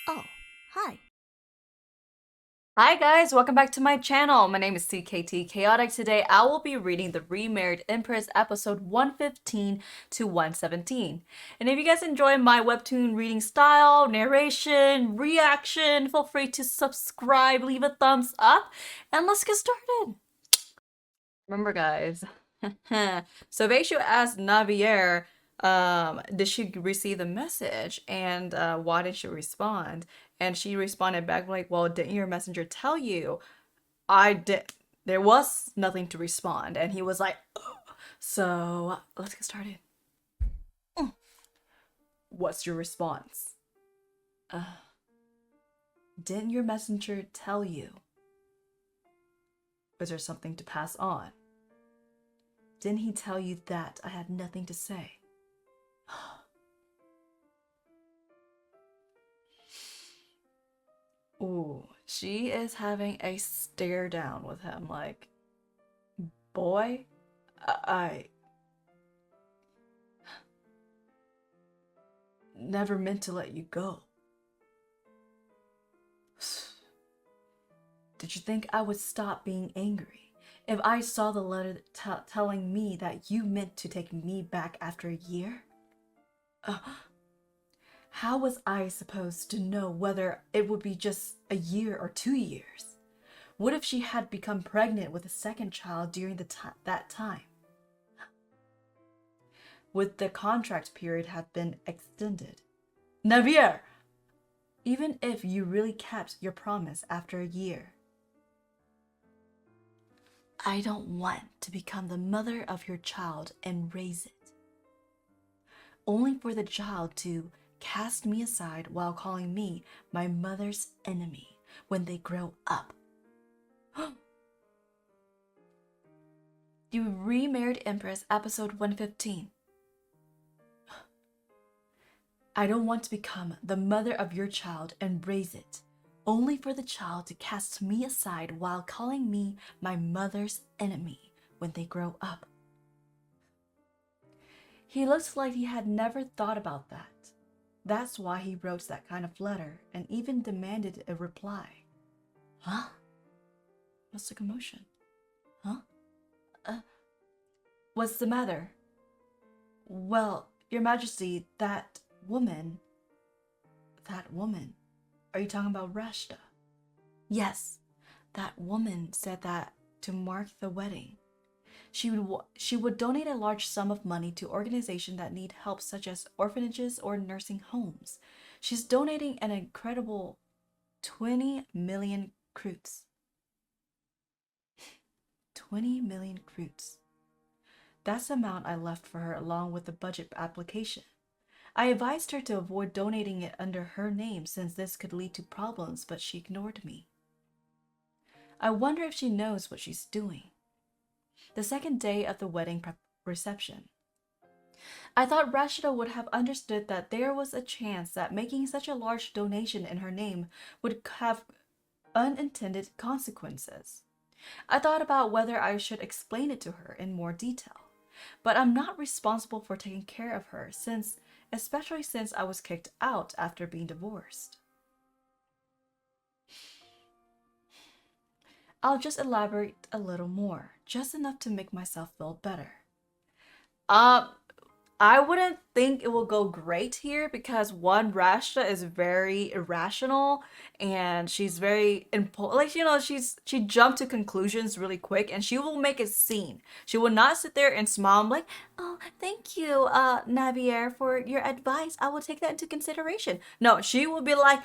Oh, hi. Hi guys, welcome back to my channel. My name is CKT Chaotic. Today I will be reading the Remarried Empress episode 115 to 117. And if you guys enjoy my webtoon reading style, narration, reaction, feel free to subscribe, leave a thumbs up, and let's get started. Remember guys, Sovieshu asked Navier, did she receive the message and why didn't she respond? And she responded back like, well, didn't your messenger tell you? I did. There was nothing to respond. And he was like, oh. So let's get started. What's your response? Uh, didn't your messenger tell you? Was there something to pass on? Didn't he tell you that I had nothing to say? Ooh, she is having a stare down with him. Like, boy, I never meant to let you go. Did you think I would stop being angry if I saw the letter telling me that you meant to take me back after a year? Uh, how was I supposed to know whether it would be just a year or 2 years? What if she had become pregnant with a second child during that time? Would the contract period have been extended? Navier! Even if you really kept your promise after a year, I don't want to become the mother of your child and raise it, only for the child to cast me aside while calling me my mother's enemy when they grow up. You Remarried Empress, episode 115. I don't want to become the mother of your child and raise it, only for the child to cast me aside while calling me my mother's enemy when they grow up. He looked like he had never thought about that. That's why he wrote that kind of letter and even demanded a reply. Huh? What's the commotion? Huh? What's the matter? Well, Your Majesty, that woman. That woman. Are you talking about Rashta? Yes, that woman said that to mark the wedding. She would donate a large sum of money to organizations that need help, such as orphanages or nursing homes. She's donating an incredible 20 million kreuts. 20 million kreuts. That's the amount I left for her along with the budget application. I advised her to avoid donating it under her name since this could lead to problems, but she ignored me. I wonder if she knows what she's doing. The second day of the wedding reception, I thought Rashta would have understood that there was a chance that making such a large donation in her name would have unintended consequences. I thought about whether I should explain it to her in more detail, but I'm not responsible for taking care of her especially since I was kicked out after being divorced. I'll just elaborate a little more, just enough to make myself feel better. Um, I wouldn't think it will go great here because one, Rashta is very irrational and she's very like she jumped to conclusions really quick and she will make a scene. She will not sit there and smile and be like, "Oh, thank you, Navier, for your advice. I will take that into consideration." No, she will be like,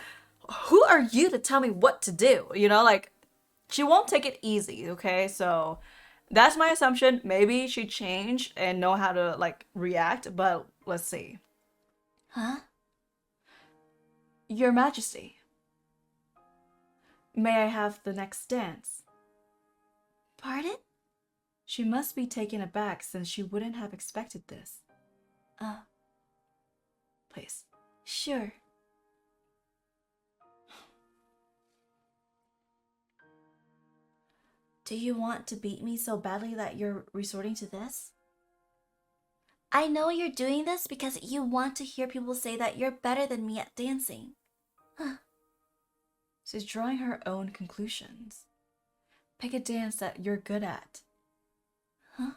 "Who are you to tell me what to do?" Like she won't take it easy, okay? So that's my assumption. Maybe she changed and know how to like react, but let's see. Huh? Your Majesty, may I have the next dance? Pardon? She must be taken aback since she wouldn't have expected this. Uh, please. Sure. Do you want to beat me so badly that you're resorting to this? I know you're doing this because you want to hear people say that you're better than me at dancing. She's drawing her own conclusions. Pick a dance that you're good at. Huh?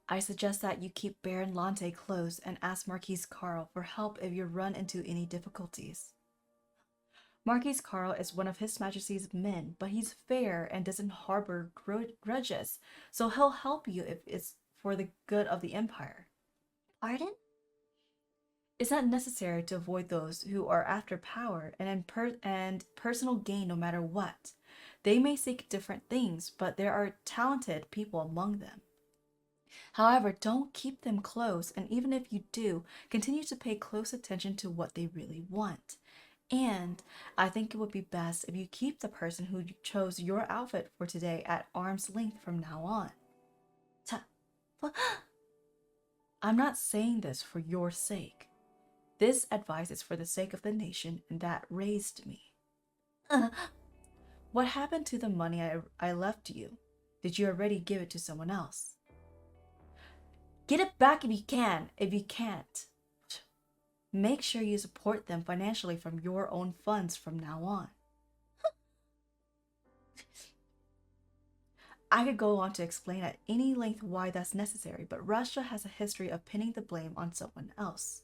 I suggest that you keep Baron Lante close and ask Marquise Carl for help if you run into any difficulties. Marquise Carl is one of His Majesty's men, but he's fair and doesn't harbor grudges, so he'll help you if it's for the good of the Empire. Pardon? It's not necessary to avoid those who are after power and personal gain no matter what. They may seek different things, but there are talented people among them. However, don't keep them close, and even if you do, continue to pay close attention to what they really want. And I think it would be best if you keep the person who chose your outfit for today at arm's length from now on. I'm not saying this for your sake. This advice is for the sake of the nation that raised me. What happened to the money I left you? Did you already give it to someone else? Get it back if you can. If you can't, make sure you support them financially from your own funds from now on. I could go on to explain at any length why that's necessary, but Rashta has a history of pinning the blame on someone else.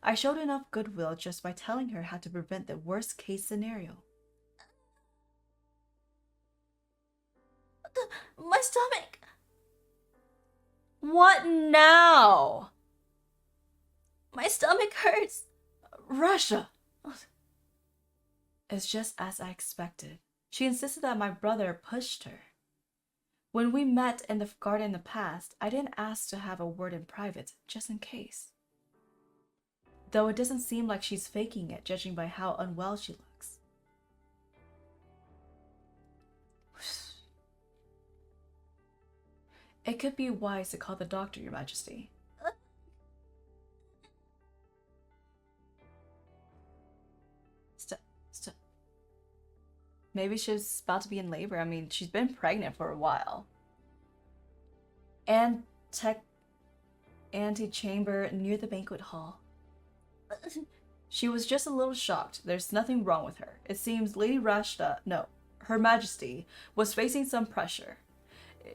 I showed enough goodwill just by telling her how to prevent the worst case scenario. My stomach! What now? My stomach hurts. Rashta! It's just as I expected. She insisted that my brother pushed her. When we met in the garden in the past, I didn't ask to have a word in private, just in case. Though it doesn't seem like she's faking it, judging by how unwell she looks. It could be wise to call the doctor, Your Majesty. Stop. Maybe she's about to be in labor. I mean, she's been pregnant for a while. Antechamber near the banquet hall. She was just a little shocked. There's nothing wrong with her. It seems Lady Rashta, no, Her Majesty, was facing some pressure.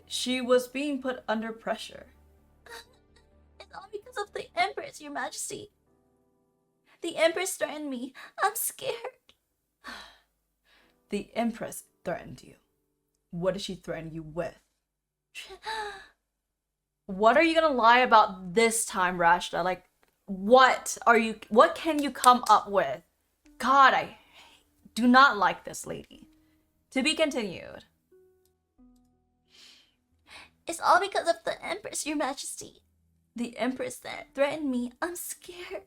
She was being put under pressure. It's all because of the Empress, Your Majesty. The Empress threatened me. I'm scared. The Empress threatened you. What did she threaten you with? What are you gonna lie about this time, Rashta? Like, what can you come up with? God, I do not like this lady. To be continued. It's all because of the Empress, Your Majesty. The Empress threatened me. I'm scared.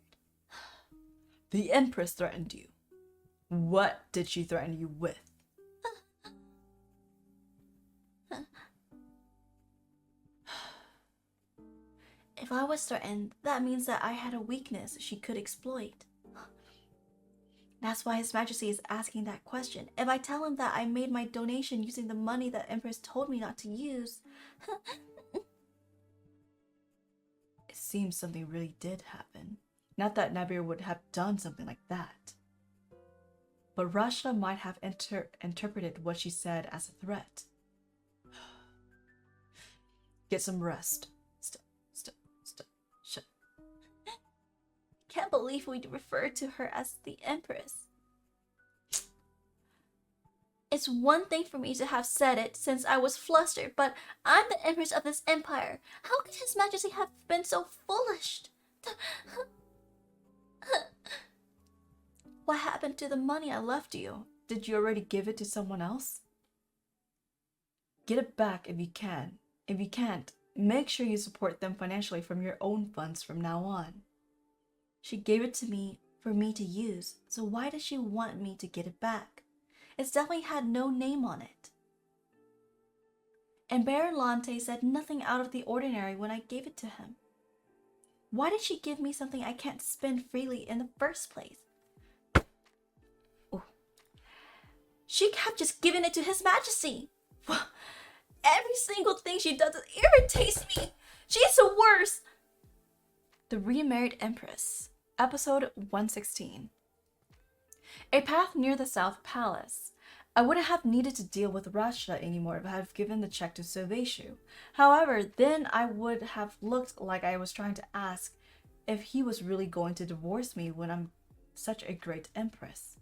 The Empress threatened you. What did she threaten you with? If I was threatened, that means that I had a weakness she could exploit. That's why His Majesty is asking that question. If I tell him that I made my donation using the money that Empress told me not to use... It seems something really did happen. Not that Navier would have done something like that. But Rashta might have interpreted what she said as a threat. Get some rest. Shut. Can't believe we'd refer to her as the Empress. It's one thing for me to have said it since I was flustered, but I'm the Empress of this empire. How could His Majesty have been so foolish? What happened to the money I left you? Did you already give it to someone else? Get it back if you can. If you can't, make sure you support them financially from your own funds from now on. She gave it to me for me to use, so why does she want me to get it back? It's definitely had no name on it. And Baron Lante said nothing out of the ordinary when I gave it to him. Why did she give me something I can't spend freely in the first place? She kept just giving it to His Majesty. Every single thing she does irritates me. She's the worst. The Remarried Empress, episode 116. A path near the South Palace. I wouldn't have needed to deal with Rashta anymore if I had given the check to Sovieshu. However, then I would have looked like I was trying to ask if he was really going to divorce me when I'm such a great empress.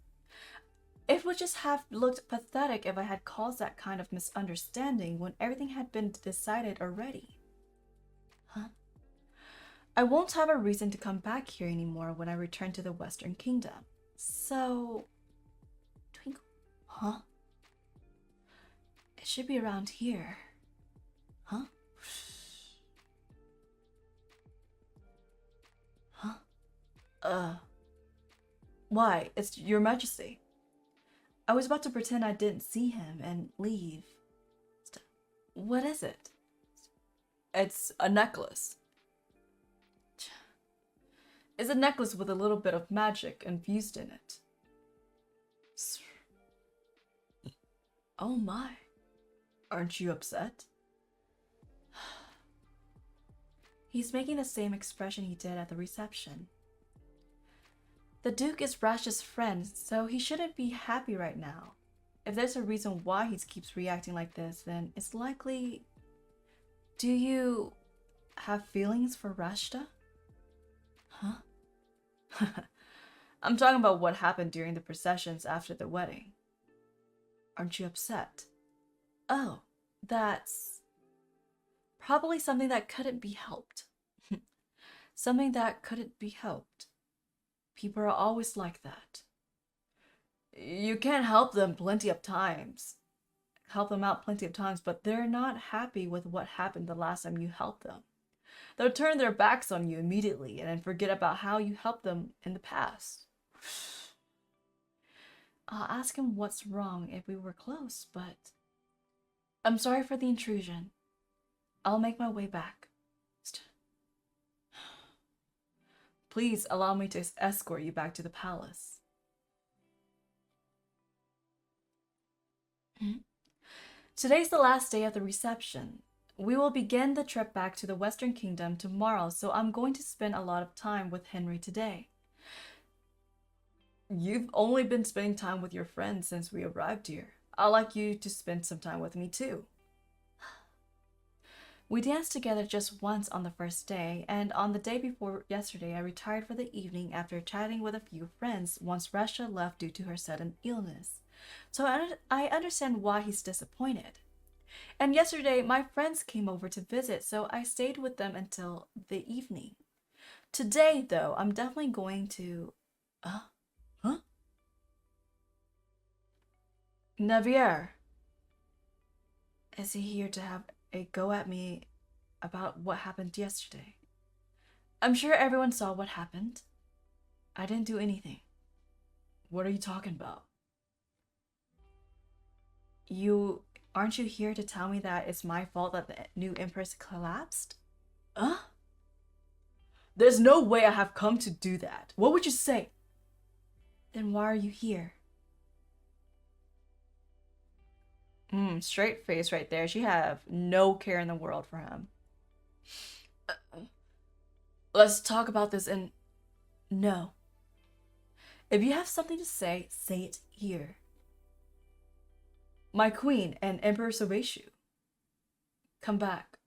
It would just have looked pathetic if I had caused that kind of misunderstanding when everything had been decided already. Huh? I won't have a reason to come back here anymore when I return to the Western Kingdom. So... Twinkle. Huh? It should be around here. Huh? Huh? Why? It's Your Majesty. I was about to pretend I didn't see him and leave. What is it? It's a necklace. It's a necklace with a little bit of magic infused in it. Oh my. Aren't you upset? He's making the same expression he did at the reception. The Duke is Rashta's friend, so he shouldn't be happy right now. If there's a reason why he keeps reacting like this, then it's likely... Do you have feelings for Rashta? Huh? I'm talking about what happened during the processions after the wedding. Aren't you upset? Oh, that's probably something that couldn't be helped. Something that couldn't be helped. People are always like that. You can't help them plenty of times. Help them out plenty of times, but they're not happy with what happened the last time you helped them. They'll turn their backs on you immediately and then forget about how you helped them in the past. I'll ask him what's wrong if we were close, but... I'm sorry for the intrusion. I'll make my way back. Please allow me to escort you back to the palace. Today's the last day of the reception. We will begin the trip back to the Western Kingdom tomorrow, so I'm going to spend a lot of time with Henry today. You've only been spending time with your friends since we arrived here. I'd like you to spend some time with me too. We danced together just once on the first day, and on the day before yesterday I retired for the evening after chatting with a few friends once Rashta left due to her sudden illness. So I understand why he's disappointed. And yesterday my friends came over to visit, so I stayed with them until the evening. Today, though, I'm definitely going to... Huh? Navier. Is he here to have a go at me about what happened yesterday? I'm sure everyone saw what happened. I didn't do anything. What are you talking about? Aren't you here to tell me that it's my fault that the new Empress collapsed? There's no way I have come to do that. What would you say? Then why are you here? Straight face right there. She have no care in the world for him. Let's talk about this in... No. If you have something to say it here. My queen and Emperor Sovieshu. Come back.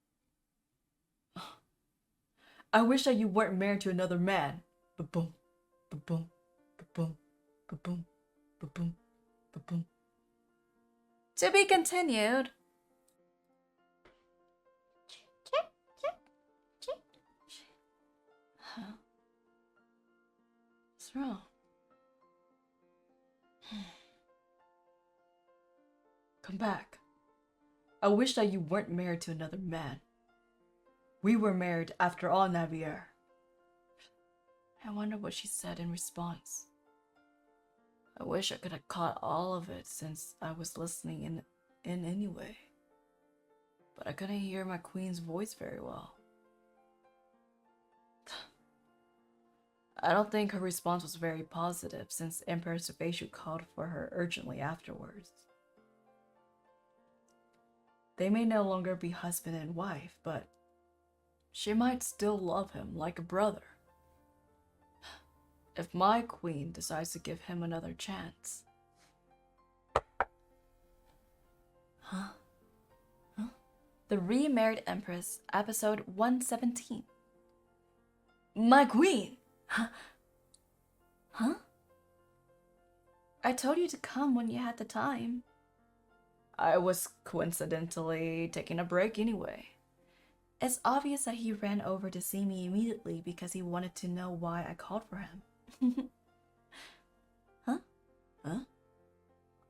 I wish that you weren't married to another man. Ba-boom, ba-boom, ba-boom, ba-boom, ba-boom, ba-boom. To be continued. Huh? What's wrong? Come back. I wish that you weren't married to another man. We were married after all, Navier. I wonder what she said in response. I wish I could have caught all of it since I was listening in anyway. But I couldn't hear my queen's voice very well. I don't think her response was very positive since Emperor Sovieshu called for her urgently afterwards. They may no longer be husband and wife, but she might still love him like a brother. if my queen decides to give him another chance. Huh? The Remarried Empress, episode 117. My queen! Huh? Huh? I told you to come when you had the time. I was coincidentally taking a break anyway. It's obvious that he ran over to see me immediately because he wanted to know why I called for him. Huh? Huh?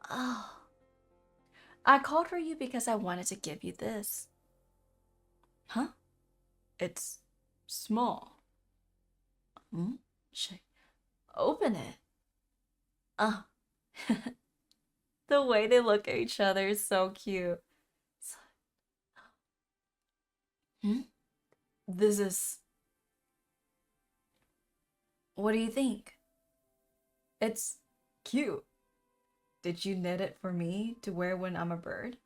Oh. I called for you because I wanted to give you this. Huh? It's small. Open it. Oh. The way they look at each other is so cute. This is... What do you think? It's cute. Did you knit it for me to wear when I'm a bird?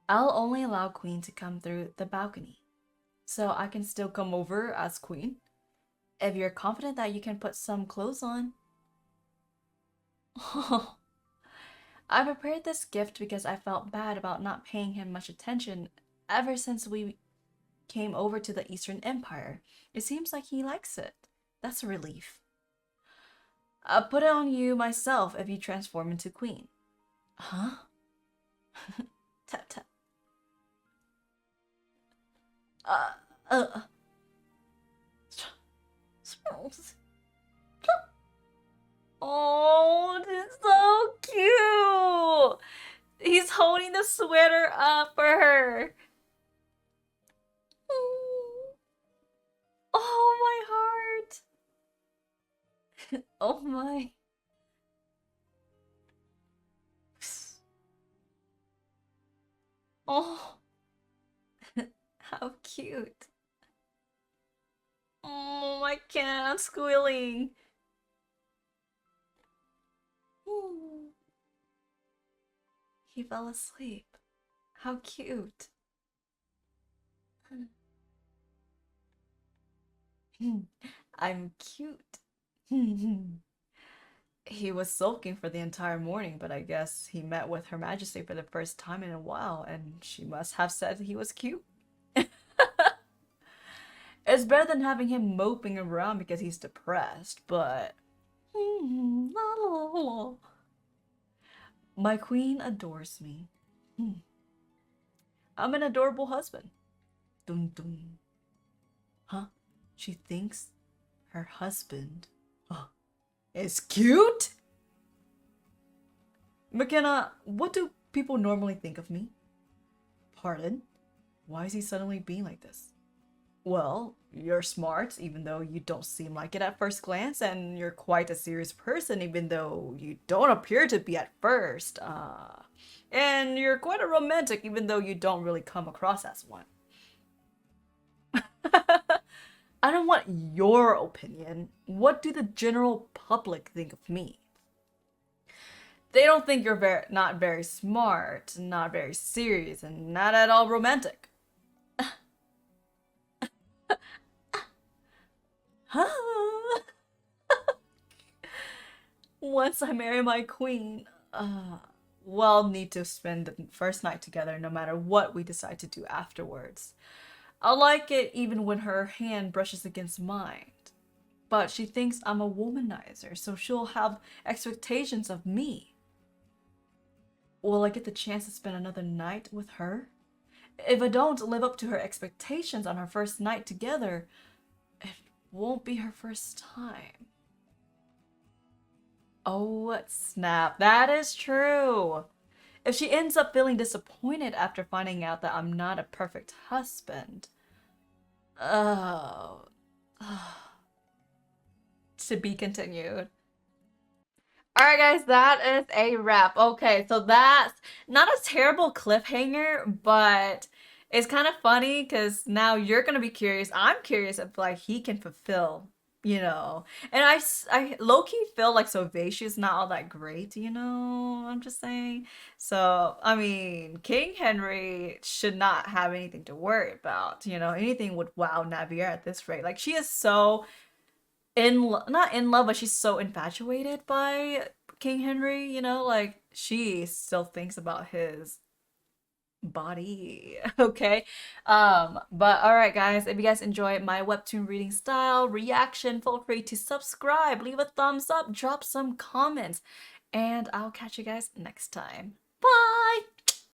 I'll only allow Queen to come through the balcony, so I can still come over as Queen, if you're confident that you can put some clothes on. I prepared this gift because I felt bad about not paying him much attention ever since we came over to the Eastern Empire. It seems like he likes it. That's a relief. I'll put it on you myself if you transform into Queen. Huh? Tap tap. Oh, this is so cute. He's holding the sweater up for her. Oh, my heart. Oh, my. Oh, how cute. Oh, I can't. I'm squealing. He fell asleep. How cute. I'm cute. He was sulking for the entire morning, but I guess he met with Her Majesty for the first time in a while, and she must have said he was cute. It's better than having him moping around because he's depressed, but... My queen adores me. I'm an adorable husband. Dun dun. Huh? She thinks her husband is cute? McKenna, what do people normally think of me? Pardon? Why is he suddenly being like this? Well, you're smart, even though you don't seem like it at first glance, and you're quite a serious person, even though you don't appear to be at first. And you're quite a romantic, even though you don't really come across as one. I don't want your opinion. What do the general public think of me? They don't think you're not very smart, not very serious, and not at all romantic. Once I marry my queen, we'll need to spend the first night together no matter what we decide to do afterwards. I'll like it even when her hand brushes against mine. But she thinks I'm a womanizer, so she'll have expectations of me. Will I get the chance to spend another night with her? If I don't live up to her expectations on our first night together, it won't be her first time. Oh, snap. That is true. If she ends up feeling disappointed after finding out that I'm not a perfect husband. Oh. To be continued. Alright guys, that is a wrap. Okay, so that's not a terrible cliffhanger, but it's kind of funny because now you're going to be curious. I'm curious if like he can fulfill you know. And I low-key feel like Sovieshu is not all that great, you know. I'm just saying. So, I mean, King Henry should not have anything to worry about, you know. Anything would wow Navier at this rate. Like, she is so not in love, but she's so infatuated by King Henry, you know. Like, she still thinks about his body. Okay. But all right, guys, if you guys enjoy my webtoon reading style reaction, feel free to subscribe, leave a thumbs up, drop some comments, and I'll catch you guys next time.